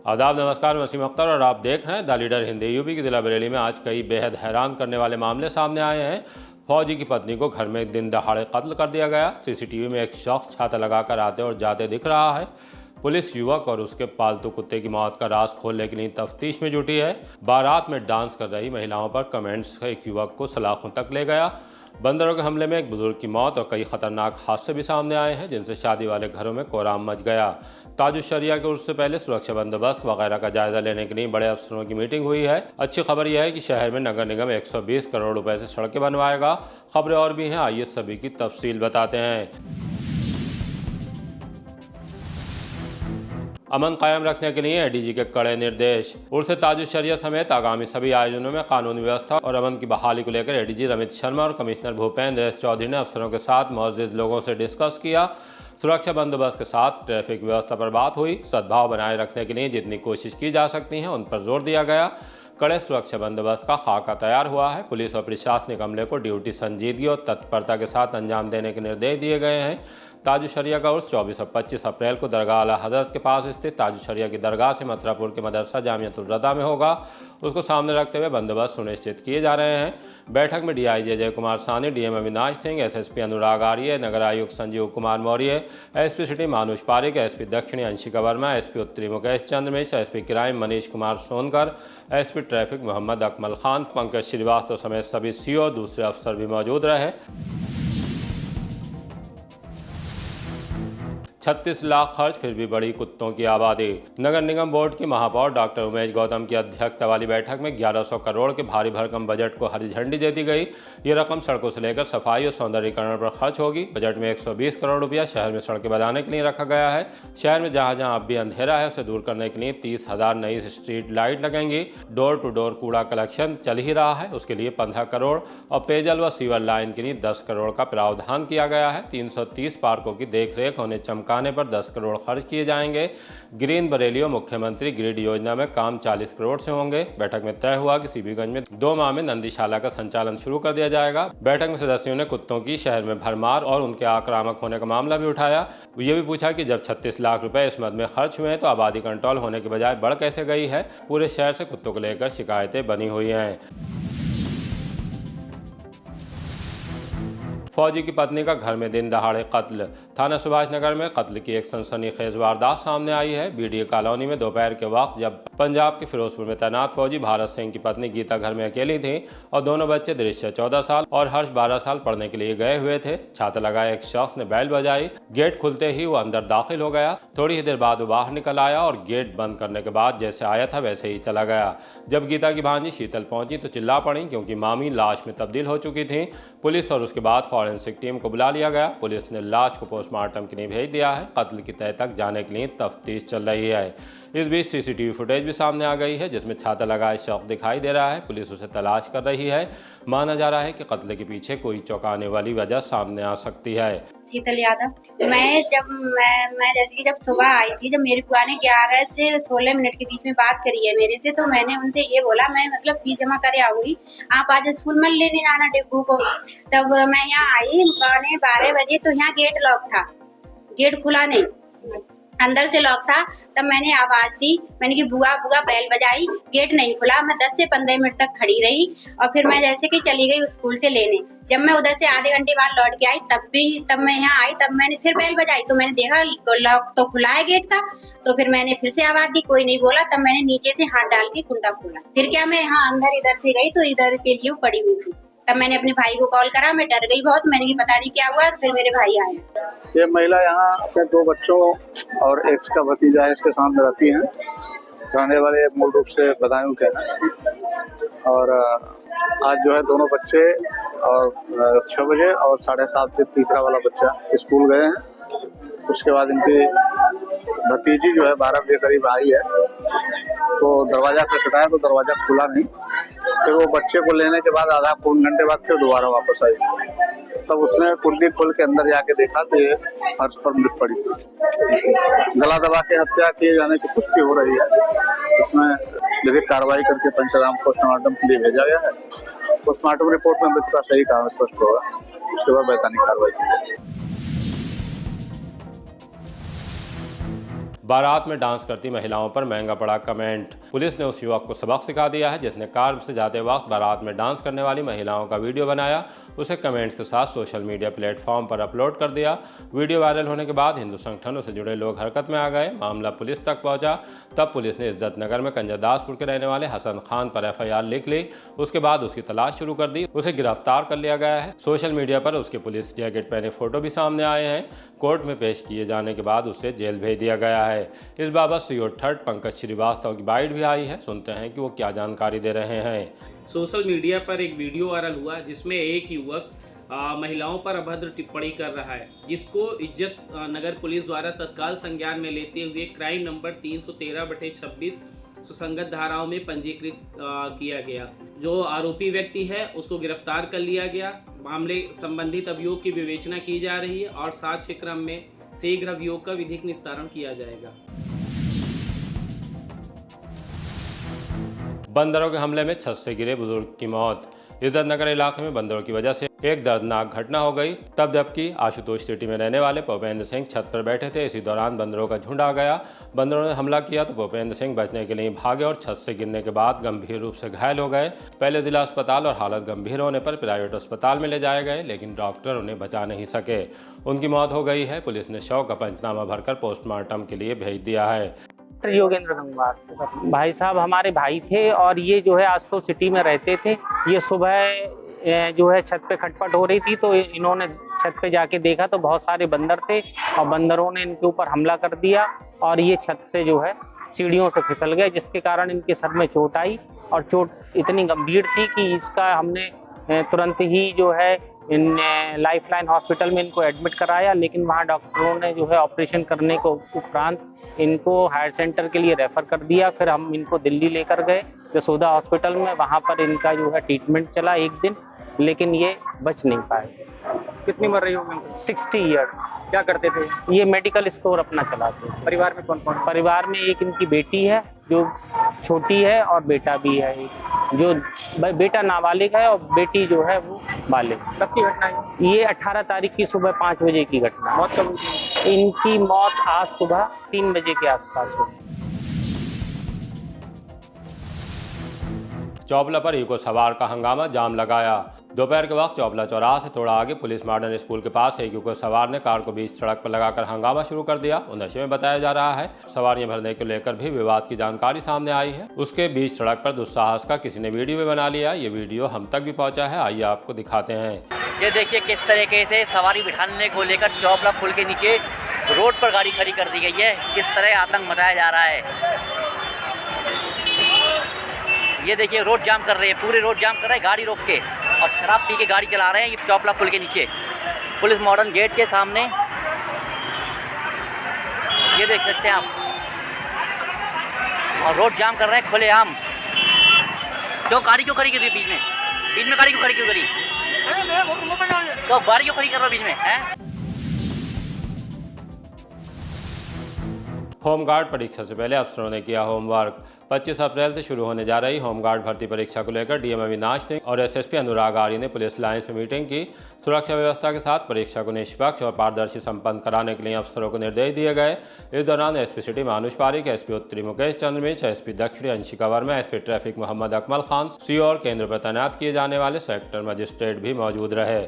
आदाब, नमस्कार। वसीम अख्तर और आप देख रहे हैं द लीडर हिंदी। यूपी की जिला बरेली में आज कई बेहद हैरान करने वाले मामले सामने आए हैं। फौजी की पत्नी को घर में दिन दहाड़े कत्ल कर दिया गया। सीसीटीवी में एक शख्स छाता लगाकर आते और जाते दिख रहा है। पुलिस युवक और उसके पालतू कुत्ते की मौत का राज खोलने के लिए तफ्तीश में जुटी है। बारात में डांस कर रही महिलाओं पर कमेंट्स एक युवक को सलाखों तक ले गया। बंदरों के हमले में एक बुजुर्ग की मौत और कई खतरनाक हादसे भी सामने आए हैं, जिनसे शादी वाले घरों में कोहराम मच गया। ताजुश शरिया के उर्स से पहले सुरक्षा बंदोबस्त वगैरह का जायजा लेने के लिए बड़े अफसरों की मीटिंग हुई है। अच्छी खबर यह है कि शहर में नगर निगम 120 करोड़ रुपए से सड़कें बनवाएगा। खबरें और भी हैं, आइए सभी की तफसील बताते हैं। अमन कायम रखने के लिए एडीजी के कड़े निर्देश। उर्स ताजुश शरिया समेत आगामी सभी आयोजनों में कानून व्यवस्था और अमन की बहाली को लेकर एडीजी रमित शर्मा और कमिश्नर भूपेंद्र एस चौधरी ने अफसरों के साथ मौजूद लोगों से डिस्कस किया। सुरक्षा बंदोबस्त के साथ ट्रैफिक व्यवस्था पर बात हुई। सद्भाव बनाए रखने के लिए जितनी कोशिश की जा सकती है उन पर जोर दिया गया। कड़े सुरक्षा बंदोबस्त का खाका तैयार हुआ है। पुलिस और प्रशासनिक अमले को ड्यूटी संजीदगी और तत्परता के साथ अंजाम देने के निर्देश दिए गए हैं। ताजुश शरिया का उर्स 24 और 25 अप्रैल को दरगाह आला हजरत के पास स्थित ताजुश शरिया की दरगाह से मथुरापुर के मदरसा जामियतुल रदा में होगा। उसको सामने रखते हुए बंदोबस्त सुनिश्चित किए जा रहे हैं। बैठक में DIG Ajay Kumar Saini, DM Avinash Singh, SSP Anurag Arya, नगर आयुक्त Sanjeev Kumar Maurya, SP city Manush Pareek, SP दक्षिणी अंशिका वर्मा, एसपी उत्तरी Mukesh Chandra Mishra, SP crime Manish Kumar Sonkar, SP traffic Mohammad Akmal Khan, Pankaj Srivastava समेत सभी सीओ और दूसरे अफसर भी मौजूद रहे। 36 लाख खर्च फिर भी बड़ी कुत्तों की आबादी। नगर निगम बोर्ड की महापौर डॉक्टर उमेश गौतम की अध्यक्षता वाली बैठक में 1100 करोड़ के भारी भरकम बजट को हरी झंडी दे दी गई। ये रकम सड़कों से लेकर सफाई और सौंदर्यीकरण पर खर्च होगी। बजट में 120 करोड़ रुपया शहर में सड़कें बनाने के लिए रखा गया है। शहर में जहां जहां अब भी अंधेरा है उसे दूर करने के लिए 30,000 नई स्ट्रीट लाइट लगेंगी। डोर टू डोर कूड़ा कलेक्शन चल ही रहा है, उसके लिए 15 करोड़ और पेयजल व सीवर लाइन के लिए 10 करोड़ का प्रावधान किया गया है। 330 पार्कों की देखरेख उन्हें चमकाने पर 10 करोड़ खर्च किए जाएंगे। ग्रीन बरेली और मुख्यमंत्री ग्रिड योजना में काम 40 करोड़ से होंगे। बैठक में तय हुआ कि सीबीगंज में 2 माह में नंदीशाला का संचालन शुरू कर दिया जाएगा। बैठक में सदस्यों ने कुत्तों की शहर में भरमार और उनके आक्रामक होने का मामला भी उठाया। ये भी पूछा कि जब 36 लाख रुपए इस मद में खर्च हुए तो आबादी कंट्रोल होने के बजाय बढ़ कैसे गई है। पूरे शहर से कुत्तों को लेकर शिकायतें बनी हुई हैं। फौजी की पत्नी का घर में दिन दहाड़े कत्ल। थाना सुभाष नगर में कत्ल की एक सनसनीखेज वारदात सामने आई है। बीडीए कॉलोनी में दोपहर के वक्त जब पंजाब के फिरोजपुर में तैनात फौजी भारत सिंह की पत्नी गीता घर में अकेली थी और दोनों बच्चे दृश्य 14 साल और हर्ष 12 साल पढ़ने के लिए गए हुए थे। छाता लगाए एक शख्स ने बैल बजाई। गेट खुलते ही वो अंदर दाखिल हो गया। थोड़ी ही देर बाद वो बाहर निकल आया और गेट बंद करने के बाद जैसे आया था वैसे ही चला गया। जब गीता की भांजी शीतल पहुंची तो चिल्ला पड़ी, क्योंकि मामी लाश में तब्दील हो चुकी थी। पुलिस और उसके बाद फॉरेंसिक टीम को बुला लिया गया। पुलिस ने लाश को पोस्टमार्टम के लिए भेज दिया है। कत्ल की तह तक जाने के लिए तफ्तीश चल रही है। इस बीच सीसीटीवी फुटेज भी सामने आ गई है, जिसमें छाता लगाए शख्स दिखाई दे रहा है। पुलिस उसे तलाश कर रही है। माना जा रहा है कि कत्ल के पीछे कोई चौंकाने वाली वजह सामने आ सकती है। शीतल यादव। मैं जैसे कि जब सुबह आई थी, जब मेरी बुआ ने 11 से 16 मिनट के बीच में बात करी है मेरे से, तो मैंने उनसे ये बोला मैं मतलब फीस जमा करे आऊंगी, आप आज स्कूल में लेने जाना डिग्गू को। तब मैं यहाँ आई 12 बजे, तो यहाँ गेट लॉक था, गेट खुला नहीं, अंदर से लॉक था। तब मैंने आवाज दी, मैंने कि बुआ बुआ, बैल बजाई, गेट नहीं खुला। मैं 10 से 15 मिनट तक खड़ी रही और फिर मैं जैसे कि चली गई स्कूल से लेने। जब मैं उधर से आधे घंटे बाद लौट के आई तब मैं यहाँ आई, तब मैंने फिर बैल बजाई तो मैंने देखा लॉक तो खुला है गेट का। तो फिर मैंने फिर से आवाज दी, कोई नहीं बोला। तब मैंने नीचे से हाथ डाल के कुंडा खोला। फिर क्या मैं यहाँ अंदर इधर से गई तो इधर के लिए पड़ी हुई थी। तब मैंने अपने भाई को कॉल करा, मैं डर गई बहुत, मैंने पता नहीं क्या हुआ। फिर मेरे भाई आए। ये महिला यहाँ अपने 2 बच्चों और एक का भतीजा है इसके सामने रहती हैं। रहने वाले मूल रूप से बदायूं के हैं और आज जो है दोनों बच्चे और 6 बजे और 7:30 बजे तीसरा वाला बच्चा स्कूल गए हैं। उसके बाद इनकी भतीजी जो है 12 बजे करीब आई है, तो दरवाजा खटखटाया तो दरवाजा खुला नहीं। फिर वो बच्चे को लेने के बाद आधा पौन घंटे बाद फिर दोबारा वापस आई। तब उसने कुंडी खोल के अंदर जाके देखा तो ये फर्श पर मृत पड़ी थी। गला दबा के हत्या किए जाने की पुष्टि हो रही है। इसमें विधिक कार्रवाई करके पंचनामा पोस्टमार्टम के लिए भेजा गया है। पोस्टमार्टम रिपोर्ट में मृत का सही कारण स्पष्ट होगा, उसके बाद वैधानिक कार्रवाई की जाएगी। बारात में डांस करती महिलाओं पर महंगा पड़ा कमेंट। पुलिस ने उस युवक को सबक सिखा दिया है जिसने कार से जाते वक्त बारात में डांस करने वाली महिलाओं का वीडियो बनाया, उसे कमेंट्स के साथ सोशल मीडिया प्लेटफॉर्म पर अपलोड कर दिया। वीडियो वायरल होने के बाद हिंदू संगठनों से जुड़े लोग हरकत में आ गए। मामला पुलिस तक पहुंचा। तब पुलिस ने इज्जत नगर में कंजरदासपुर के रहने वाले हसन खान पर FIR लिख ली। उसके बाद उसकी तलाश शुरू कर दी। उसे गिरफ्तार कर लिया गया है। सोशल मीडिया पर उसके पुलिस जैकेट पहने फोटो भी सामने आए हैं। कोर्ट में पेश किए जाने के बाद उसे जेल भेज दिया गया है। इस बाबत CO थर्ड पंकज श्रीवास्तव की बाइट भी आई है। सुनते हैं कि वो क्या जानकारी दे रहे हैं। सोशल मीडिया पर एक वीडियो वायरल हुआ जिसमें एक युवक महिलाओं पर अभद्र टिप्पणी कर रहा है, जिसको इज्जत नगर पुलिस द्वारा तत्काल संज्ञान में लेते हुए क्राइम नंबर 313/26 सुसंगत धाराओं में पंजीकृत किया गया। जो आरोपी व्यक्ति है उसको गिरफ्तार कर लिया गया। मामले संबंधित अभियोग की विवेचना की जा रही है और साक्ष्य क्रम में शीघ्र अभियोग का विधिक निस्तारण किया जाएगा। बंदरों के हमले में छत से गिरे बुजुर्ग की मौत। इज्जत नगर इलाके में बंदरों की वजह से एक दर्दनाक घटना हो गई। तब जबकि आशुतोष सिटी में रहने वाले भूपेंद्र सिंह छत पर बैठे थे, इसी दौरान बंदरों का झुंड आ गया। बंदरों ने हमला किया तो भूपेंद्र सिंह बचने के लिए भागे और छत से गिरने के बाद गंभीर रूप से घायल हो गए। पहले जिला अस्पताल और हालत गंभीर होने पर प्राइवेट अस्पताल में ले जाए गए, लेकिन डॉक्टर उन्हें बचा नहीं सके। उनकी मौत हो गई है। पुलिस ने शव का पंचनामा भरकर पोस्टमार्टम के लिए भेज दिया है। योगेंद्र गंगवार भाई साहब हमारे भाई थे और ये जो है आज तो सिटी में रहते थे। ये सुबह जो है छत पे खटपट हो रही थी तो इन्होंने छत पे जाके देखा तो बहुत सारे बंदर थे और बंदरों ने इनके ऊपर हमला कर दिया और ये छत से जो है सीढ़ियों से फिसल गए, जिसके कारण इनके सर में चोट आई और चोट इतनी गंभीर थी कि इसका हमने तुरंत ही जो है इन लाइफलाइन हॉस्पिटल में इनको एडमिट कराया, लेकिन वहाँ डॉक्टरों ने जो है ऑपरेशन करने को उपरांत इनको हायर सेंटर के लिए रेफर कर दिया। फिर हम इनको दिल्ली लेकर गए यशोदा हॉस्पिटल में, वहाँ पर इनका जो है ट्रीटमेंट चला 1 दिन, लेकिन ये बच नहीं पाए। कितनी उम्र रही होगी? 60 ईयर। क्या करते थे? ये मेडिकल स्टोर अपना चलाते थे। परिवार में कौन कौन? परिवार में एक इनकी बेटी है जो छोटी है और बेटा भी है एक, जो बेटा नाबालिग है और बेटी जो है वो बालिग। कब की घटना है? ये 18 तारीख की सुबह 5 बजे की घटना। मौत कब हुई? इनकी मौत आज सुबह 3 बजे के आसपास हुई। चौबला पर इको सवार का हंगामा, जाम लगाया। दोपहर के वक्त चौबला चौराहा से थोड़ा आगे पुलिस मॉडर्न स्कूल के पास एक इको सवार ने कार को बीच सड़क पर लगाकर हंगामा शुरू कर दिया। वो नशे में बताया जा रहा है। सवारियां भरने को लेकर भी विवाद की जानकारी सामने आई है। उसके बीच सड़क पर दुस्साहस का किसी ने वीडियो भी बना लिया। ये वीडियो हम तक भी पहुंचा है, आइए आपको दिखाते हैं। ये देखिए किस तरीके से सवारी बिठाने को लेकर चौबला पुल के नीचे रोड पर गाड़ी खड़ी कर दी गई है। किस तरह आतंक मचाया जा रहा है। ये देखिए रोड जाम कर रहे हैं, पूरे रोड जाम कर रहे हैं गाड़ी रोक के, और शराब पी के गाड़ी चला रहे हैं। ये चौबला पुल के नीचे पुलिस मॉडर्न गेट के सामने ये देख सकते हैं आप, और रोड जाम कर रहे हैं खुलेआम। क्यों गाड़ी क्यों खड़ी करी बीच में? बीच में गाड़ी क्यों खड़ी करी? तो गाड़ी क्यों खड़ी कर रहे हो बीच में है? होमगार्ड परीक्षा से पहले अफसरों ने किया होमवर्क। 25 अप्रैल से शुरू होने जा रही होमगार्ड भर्ती परीक्षा को लेकर DM अविनाश सिंह और SSP अनुराग आर्य ने पुलिस लाइन्स में मीटिंग की। सुरक्षा व्यवस्था के साथ परीक्षा को निष्पक्ष और पारदर्शी संपन्न कराने के लिए अफसरों को निर्देश दिए गए। इस दौरान SP city Manush Pareek, SP उत्तरी मुकेश चंद्र मिश्र, SP दक्षिणी Anshika Verma, SP traffic Mohammad Akmal Khan, CO और केंद्र पर तैनात किए जाने वाले सेक्टर मजिस्ट्रेट भी मौजूद रहे।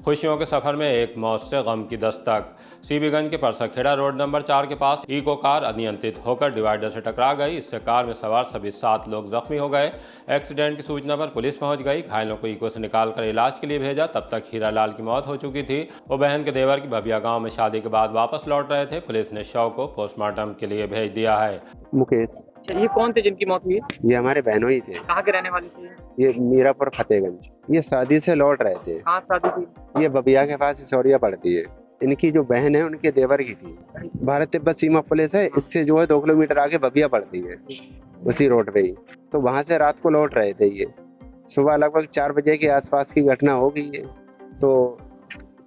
खुशियों के सफर में एक मौत से गम की दस्तक। सीबीगंज के परसाखेड़ा रोड नंबर 4 के पास इको कार अनियंत्रित होकर डिवाइडर से टकरा गई। इससे कार में सवार सभी 7 लोग जख्मी हो गए। एक्सीडेंट की सूचना पर पुलिस पहुंच गई। घायलों को इको से निकालकर इलाज के लिए भेजा। तब तक हीरालाल की मौत हो चुकी थी। वो बहन के देवर की भबिया गांव में शादी के बाद वापस लौट रहे थे। पुलिस ने शव को पोस्टमार्टम के लिए भेज दिया है। मुकेश। ये कौन थे जिनकी मौत हुई? ये हमारे बहनों ही थे। कहाँ के रहने वाले थे? ये मीरापुर फतेहगंज। ये शादी से लौट रहे थे। कहाँ शादी थी? ये बबिया के पास सिसौरिया पड़ती है। इनकी जो बहन है उनके देवर की थी। भारत तिब्बत सीमा पुलिस है, इससे जो है 2 किलोमीटर आगे बबिया पड़ती है, उसी रोड पे ही। तो वहां से रात को लौट रहे थे। ये सुबह लगभग 4 बजे के आसपास की घटना हो गई है। तो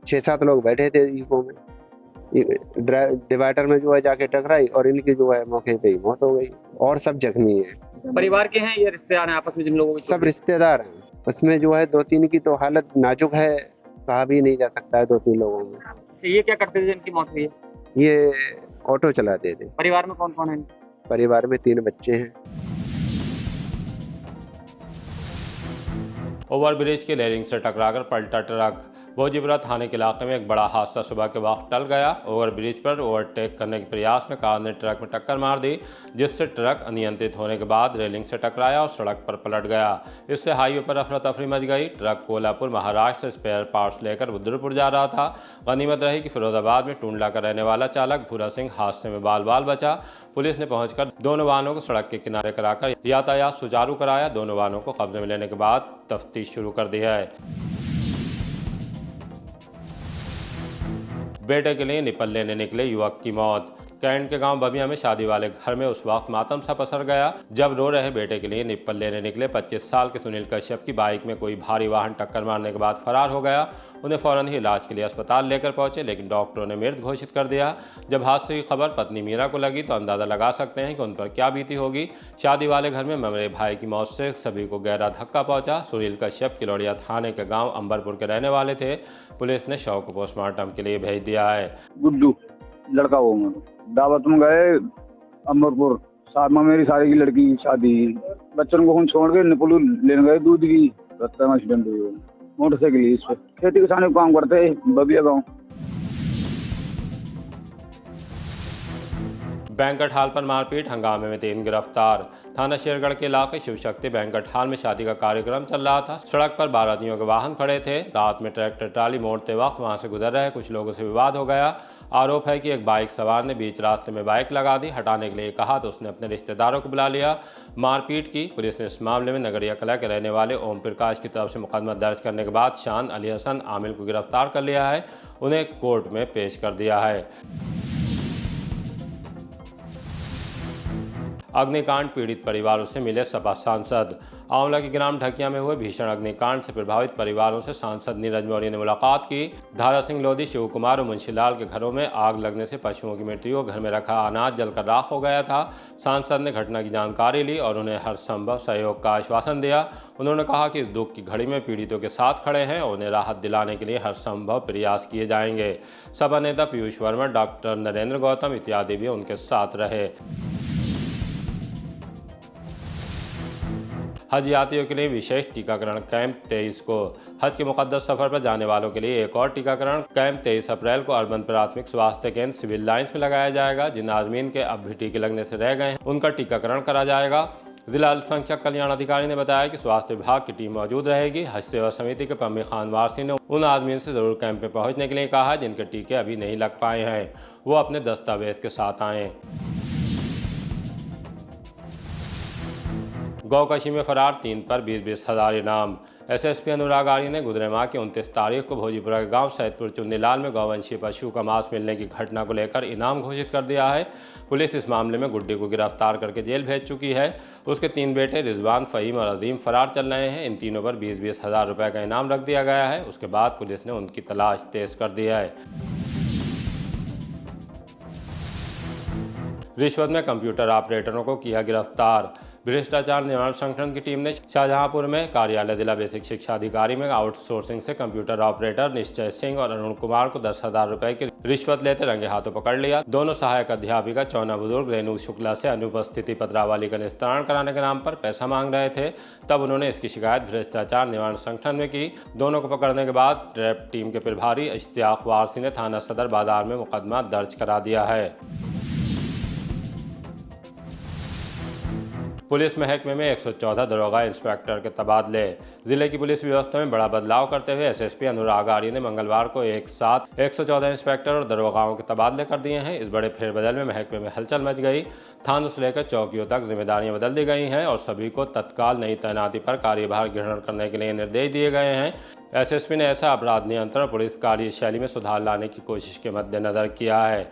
6-7 लोग बैठे थे इको में, डिवाइडर में जो है जाके टकराई और इनकी जो है मौके पे ही मौत हो गई और सब जख्मी है। परिवार के हैं ये रिश्तेदार हैं आपस में जिन लोगों की? सब रिश्तेदार हैं। उसमें जो है 2-3 की तो हालत नाजुक है, कहा भी नहीं जा सकता है 2-3 लोगों में। ये क्या करते थे जिनकी मौत हुई है? ये ऑटो चलाते थे। परिवार में कौन कौन है? परिवार में 3 बच्चे हैं। ओवरब्रिज की रेलिंग से टकराकर पलटा ट्रक। भोजीपुरा थाने के इलाके में एक बड़ा हादसा सुबह के वक्त टल गया। ओवरब्रिज पर ओवरटेक करने के प्रयास में कार ने ट्रक में टक्कर मार दी, जिससे ट्रक अनियंत्रित होने के बाद रेलिंग से टकराया और सड़क पर पलट गया। इससे हाईवे पर अफरा तफरी मच गई। ट्रक कोल्हापुर महाराष्ट्र से स्पेयर पार्ट्स लेकर रुद्रपुर जा रहा था। गनीमत रही कि फिरोजाबाद में टूंडला का रहने वाला चालक भूरा सिंह हादसे में बाल बाल बचा। पुलिस ने पहुंचकर दोनों वाहनों को सड़क के किनारे कराकर यातायात सुचारू कराया। दोनों वाहनों को कब्जे में लेने के बाद तफ्तीश शुरू कर दी है। बेटे के लिए निपल लेने निकले युवक की मौत। कैंट के गांव बबिया में शादी वाले घर में उस वक्त मातम सा पसर गया जब रो रहे बेटे के लिए निपल लेने निकले 25 साल के सुनील कश्यप की बाइक में कोई भारी वाहन टक्कर मारने के बाद फरार हो गया। उन्हें फौरन ही इलाज के लिए अस्पताल लेकर पहुंचे, लेकिन डॉक्टरों ने मृत घोषित कर दिया। जब हादसे की खबर पत्नी मीरा को लगी तो अंदाजा लगा सकते हैं कि उन पर क्या बीती होगी। शादी वाले घर में मरे भाई की मौत से सभी को गहरा धक्का पहुंचा। सुनील कश्यप किलोड़िया थाने के गाँव अंबरपुर के रहने वाले थे। पुलिस ने शव को पोस्टमार्टम के लिए भेज दिया है। गुड्डू लड़का वो दावत में गए अमरपुर, साथ में मेरी सारी की लड़की की शादी। बच्चों को हम छोड़ के निपलू लेने गए दूध की, रास्ते में एक्सीडेंट हुआ। मोटरसाइकिल इस पर खेती किसानी का काम करते हैं बबिया गाँव। बैंकट हॉल पर मारपीट, हंगामे में 3 गिरफ्तार। थाना शेरगढ़ के इलाके शिव शक्ति बैंकट हॉल में शादी का कार्यक्रम चल रहा था। सड़क पर बारातियों के वाहन खड़े थे। रात में ट्रैक्टर ट्राली मोड़ते वक्त वहां से गुजर रहे कुछ लोगों से विवाद हो गया। आरोप है कि एक बाइक सवार ने बीच रास्ते में बाइक लगा दी। हटाने के लिए कहा तो उसने अपने रिश्तेदारों को बुला लिया, मारपीट की। पुलिस ने इस मामले में नगरिया कला के रहने वाले ओम प्रकाश की तरफ से मुकदमा दर्ज करने के बाद शान अली हसन आमिल को गिरफ्तार कर लिया है। उन्हें कोर्ट में पेश कर दिया है। अग्निकांड पीड़ित परिवारों से मिले सपा सांसद। आंवला के ग्राम ढकिया में हुए भीषण अग्निकांड से प्रभावित परिवारों से सांसद नीरज मौर्य ने मुलाकात की। धारा सिंह लोधी, शिव कुमार और मुंशीलाल के घरों में आग लगने से पशुओं की मृत्यु, घर में रखा अनाज जलकर राख हो गया था। सांसद ने घटना की जानकारी ली और उन्हें हर संभव सहयोग का आश्वासन दिया। उन्होंने कहा कि इस दुख की घड़ी में पीड़ितों के साथ खड़े हैं और उन्हें राहत दिलाने के लिए हर संभव प्रयास किए जाएंगे। सपा नेता पीयूष वर्मा, डॉक्टर नरेंद्र गौतम इत्यादि भी उनके साथ रहे। हज यात्रियों के लिए विशेष टीकाकरण कैंप 23 को। हज के मुकद्दस सफर पर जाने वालों के लिए एक और टीकाकरण कैंप 23 अप्रैल को अर्बन प्राथमिक स्वास्थ्य केंद्र सिविल लाइंस में लगाया जाएगा। जिन आजमीन के अब भी टीके लगने से रह गए हैं उनका टीकाकरण करा जाएगा। जिला अल्पसंख्यक कल्याण अधिकारी ने बताया कि स्वास्थ्य विभाग की टीम मौजूद रहेगी। हज सेवा समिति के पम्मी खान वारसी ने उन आदमी से जरूर कैंप में पहुंचने के लिए कहा जिनके टीके अभी नहीं लग पाए हैं, वो अपने दस्तावेज के साथ आएँ। गौकशी में फरार 3 पर 20-20 हज़ार इनाम। एसएसपी अनुराग आर्य ने गुजरे की 29 तारीख को भोजीपुरा के गांव सैदपुर चुन्नीलाल में गौवंशीय पशु का मांस मिलने की घटना को लेकर इनाम घोषित कर दिया है। पुलिस इस मामले में गुड्डी को गिरफ्तार करके जेल भेज चुकी है। उसके 3 बेटे रिजवान, फ़हीम और अजीम फरार चल रहे हैं। इन तीनों पर 20-20 हज़ार रुपये का इनाम रख दिया गया है। उसके बाद पुलिस ने उनकी तलाश तेज कर दी है। रिश्वत में कंप्यूटर ऑपरेटरों को किया गिरफ्तार। भ्रष्टाचार निवारण संगठन की टीम ने शाहजहांपुर में कार्यालय जिला बेसिक शिक्षा अधिकारी में आउटसोर्सिंग से कंप्यूटर ऑपरेटर निश्चय सिंह और अरुण कुमार को 10,000 रुपए की रिश्वत लेते रंगे हाथों पकड़ लिया। दोनों सहायक अध्यापिका चौना बुजुर्ग रेणु शुक्ला से अनुपस्थिति पत्रावली का निस्तारण कराने के नाम पर पैसा मांग रहे थे। तब उन्होंने इसकी शिकायत भ्रष्टाचार निवारण संगठन में की। दोनों को पकड़ने के बाद ट्रैप टीम के प्रभारी इश्तियाक वारसी ने थाना सदर बाजार में मुकदमा दर्ज करा दिया है। पुलिस महकमे में 114 दरोगा इंस्पेक्टर के तबादले। जिले की पुलिस व्यवस्था में बड़ा बदलाव करते हुए एसएसपी अनुराग आर्य ने मंगलवार को एक साथ 114 इंस्पेक्टर और दरोगाओं के तबादले कर दिए हैं। इस बड़े फेरबदल में महकमे में हलचल मच गई। थानों से लेकर चौकियों तक जिम्मेदारियां बदल दी गई हैं और सभी को तत्काल नई तैनाती पर कार्यभार ग्रहण करने के लिए निर्देश दिए गए हैं। एसएसपी ने ऐसा अपराध नियंत्रण और पुलिस कार्यशैली में सुधार लाने की कोशिश के मद्देनजर किया है।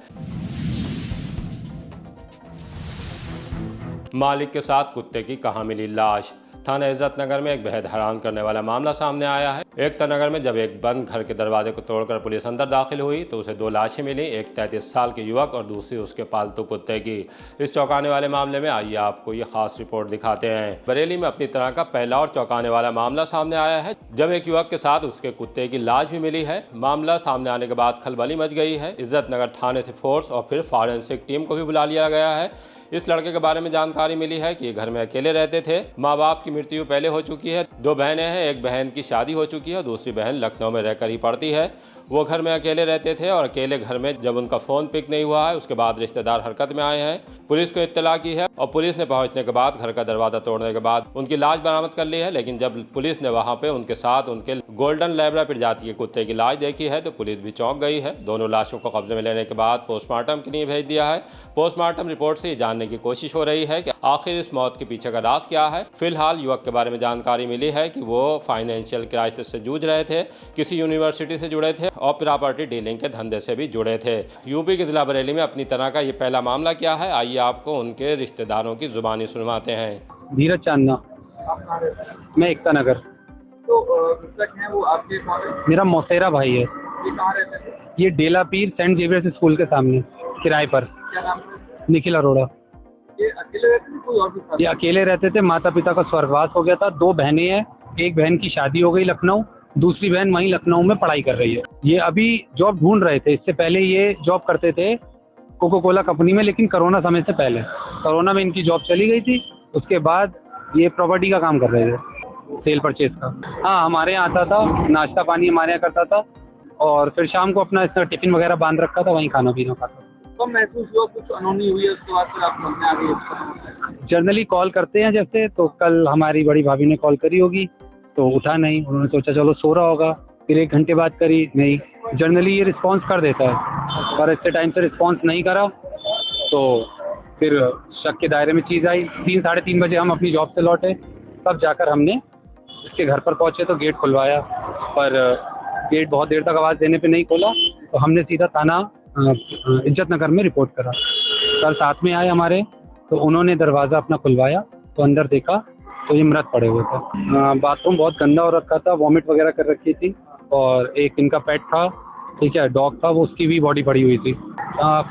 मालिक के साथ कुत्ते की कहाँ मिली लाश। थाना इज्जत नगर में एक बेहद हैरान करने वाला मामला सामने आया है। एकता नगर में जब एक बंद घर के दरवाजे को तोड़कर पुलिस अंदर दाखिल हुई तो उसे 2 लाशें मिली, एक 33 साल के युवक और दूसरी उसके पालतू कुत्ते की। इस चौंकाने वाले मामले में आइए आपको ये खास रिपोर्ट दिखाते हैं। बरेली में अपनी तरह का पहला और चौंकाने वाला मामला सामने आया है, जब एक युवक के साथ उसके कुत्ते की लाश भी मिली है। मामला सामने आने के बाद खलबली मच गई है। इज्जत नगर थाने से फोर्स और फिर फॉरेंसिक टीम को भी बुला लिया गया है। इस लड़के के बारे में जानकारी मिली है कि ये घर में अकेले रहते थे। माँ बाप की मृत्यु पहले हो चुकी है, 2 बहनें हैं, एक बहन की शादी हो चुकी है और दूसरी बहन लखनऊ में रहकर ही पढ़ती है। वो घर में अकेले रहते थे और अकेले घर में जब उनका फ़ोन पिक नहीं हुआ है उसके बाद रिश्तेदार हरकत में आए हैं। पुलिस को इत्तला की है और पुलिस ने पहुंचने के बाद घर का दरवाज़ा तोड़ने के बाद उनकी लाश बरामद कर ली है। लेकिन जब पुलिस ने वहां पे उनके साथ उनके गोल्डन लैब्रा प्रजाति के कुत्ते की लाश देखी है तो पुलिस भी चौंक गई है। दोनों लाशों को कब्जे में लेने के बाद पोस्टमार्टम के लिए भेज दिया है। पोस्टमार्टम रिपोर्ट से ये जानने की कोशिश हो रही है कि आखिर इस मौत के पीछे का राज क्या है। फिलहाल युवक के बारे में जानकारी मिली है कि वो फाइनेंशियल क्राइसिस से जूझ रहे थे, किसी यूनिवर्सिटी से जुड़े थे और प्रॉपर्टी डीलिंग के धंधे से भी जुड़े थे। यूपी के जिला बरेली में अपनी तरह का ये पहला मामला क्या है, आइए आपको उनके रिश्तेदारों की जुबानी सुनवाते हैं। धीरज चांदना, मैं एकता नगर। तो मृतक हैं वो आपके मेरा मौसेरा भाई है। ये कहाँ रहते थे? ये डेला पीर सेंट जेवियर्स स्कूल के सामने किराए पर। क्या नाम है? निखिल अरोड़ा। ये अकेले रहते थे कोई और भी साथ? ये अकेले रहते थे, माता पिता का स्वर्गवास हो गया था, 2 बहनें हैं, एक बहन की शादी हो गई लखनऊ, दूसरी बहन वहीं लखनऊ में पढ़ाई कर रही है। ये अभी जॉब ढूंढ रहे थे, इससे पहले ये जॉब करते थे कोको कोला कंपनी में, लेकिन कोरोना समय से पहले। कोरोना में इनकी जॉब चली गई थी, उसके बाद ये प्रॉपर्टी का काम कर रहे थे, सेल परचेज का। हाँ, हमारे यहाँ आता था, नाश्ता पानी हमारे यहाँ करता था और फिर शाम को अपना टिफिन वगैरह बांध रखा था, वहीं खाना पीना खाता था। तो महसूस हुआ कुछ अनहोनी हुई है उसके बाद फिर आप सामने आ गए? जर्नली कॉल करते हैं जैसे, तो कल हमारी बड़ी भाभी ने कॉल करी होगी तो उठा नहीं, उन्होंने सोचा चलो सो रहा होगा, फिर 1 घंटे बाद करी, नहीं। जर्नली ये रिस्पॉन्स कर देता है, पर इतने टाइम से रिस्पॉन्स नहीं करा तो फिर शक के दायरे में चीज आई। 3 साढ़े 3 बजे हम अपनी जॉब से लौटे, तब जाकर हमने इसके घर पर पहुंचे तो गेट खुलवाया, पर गेट बहुत देर तक आवाज देने पे नहीं खोला, तो हमने सीधा थाना इज्जत नगर में रिपोर्ट करा। कल साथ में आए हमारे, तो उन्होंने दरवाजा अपना खुलवाया तो अंदर देखा तो ये मृत पड़े हुए थे। बाथरूम बहुत गंदा हो रखा था, वॉमिट वगैरह कर रखी थी, और एक इनका पेट था, ठीक है, डॉग था, वो उसकी भी बॉडी पड़ी हुई थी।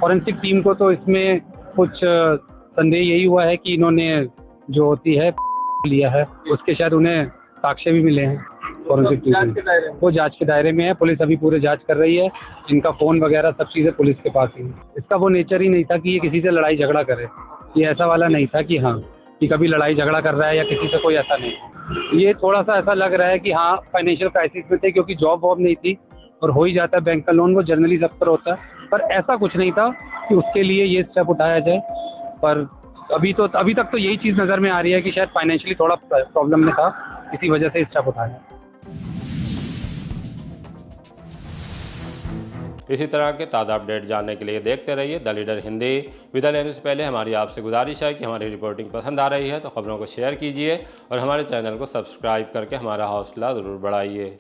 फॉरेंसिक टीम को तो इसमें कुछ संदेह यही हुआ है कि इन्होंने जो होती है लिया है, उसके शायद उन्हें साक्ष्य भी मिले हैं। फॉरेंसिक टीम वो जांच के दायरे में है, पुलिस अभी पूरे जांच कर रही है, इनका फोन वगैरह सब चीजें पुलिस के पास ही है। इसका वो नेचर ही नहीं था कि ये किसी से लड़ाई झगड़ा करे, ये ऐसा वाला नहीं था कि हाँ कि कभी लड़ाई झगड़ा कर रहा है या किसी से, कोई ऐसा नहीं। ये थोड़ा सा ऐसा लग रहा है कि हाँ फाइनेंशियल क्राइसिस में थे, क्योंकि जॉब वॉब नहीं थी और हो ही जाता है बैंक का लोन, वो जनरली सब पर होता है, पर ऐसा कुछ नहीं था कि उसके लिए ये स्टेप उठाया जाए। पर अभी तक तो यही चीज नजर में आ रही है कि शायद फाइनेंशियली थोड़ा प्रॉब्लम में था, इसी वजह से स्टेप उठाया। इसी तरह के ताज़ा अपडेट जानने के लिए देखते रहिए द लीडर हिंदी। विदा लेने से पहले हमारी आपसे गुजारिश है कि हमारी रिपोर्टिंग पसंद आ रही है तो खबरों को शेयर कीजिए और हमारे चैनल को सब्सक्राइब करके हमारा हौसला ज़रूर बढ़ाइए।